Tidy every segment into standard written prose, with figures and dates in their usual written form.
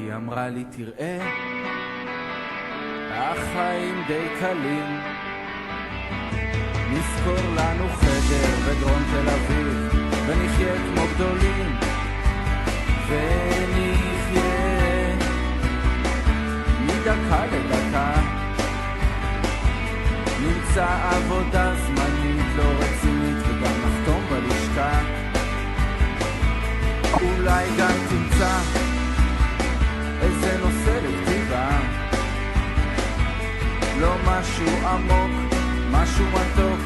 היא אמרה לי תראה, החיים די קלים, נזכור לנו חדר בדרום תל אביב, ונחיה כמו גדולים, ונחיה מדקה לדקה, נמצא עבודה זמנית לא רצינית וגם נחתום בלשכה, אולי גם תמצא איזה נושא לכתיבה, לא משהו עמוק, משהו מתוק,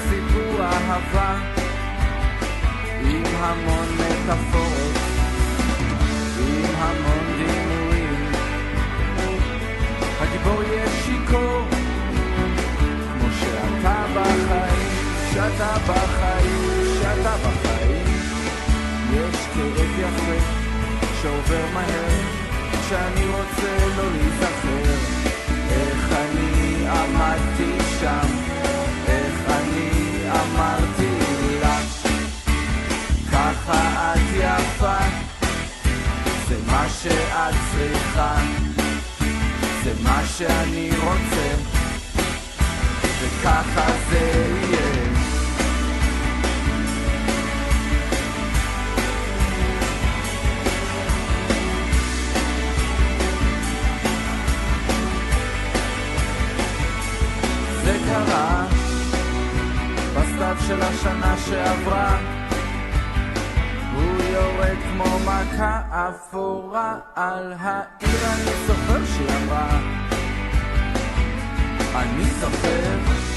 סיפור אהבה עם המון מטאפורות, עם המון דימויים, הגיבור יהיה שיכור כמו שאתה בחיים, שאתה בחיים, שאתה בחיים, יש כאב יפה שעובר מהר, שאני רוצה לא להיזכר איך אני עמדתי שם, איך אני אמרתי לה ככה את יפה, זה מה שאת צריכה, זה מה שאני רוצה, וככה זה יהיה. זה קרה בסתיו של השנה שעברה, הוא יורד כמו מכה אפורה על העיר, אני זוכר שהיא אמרה, אני זוכר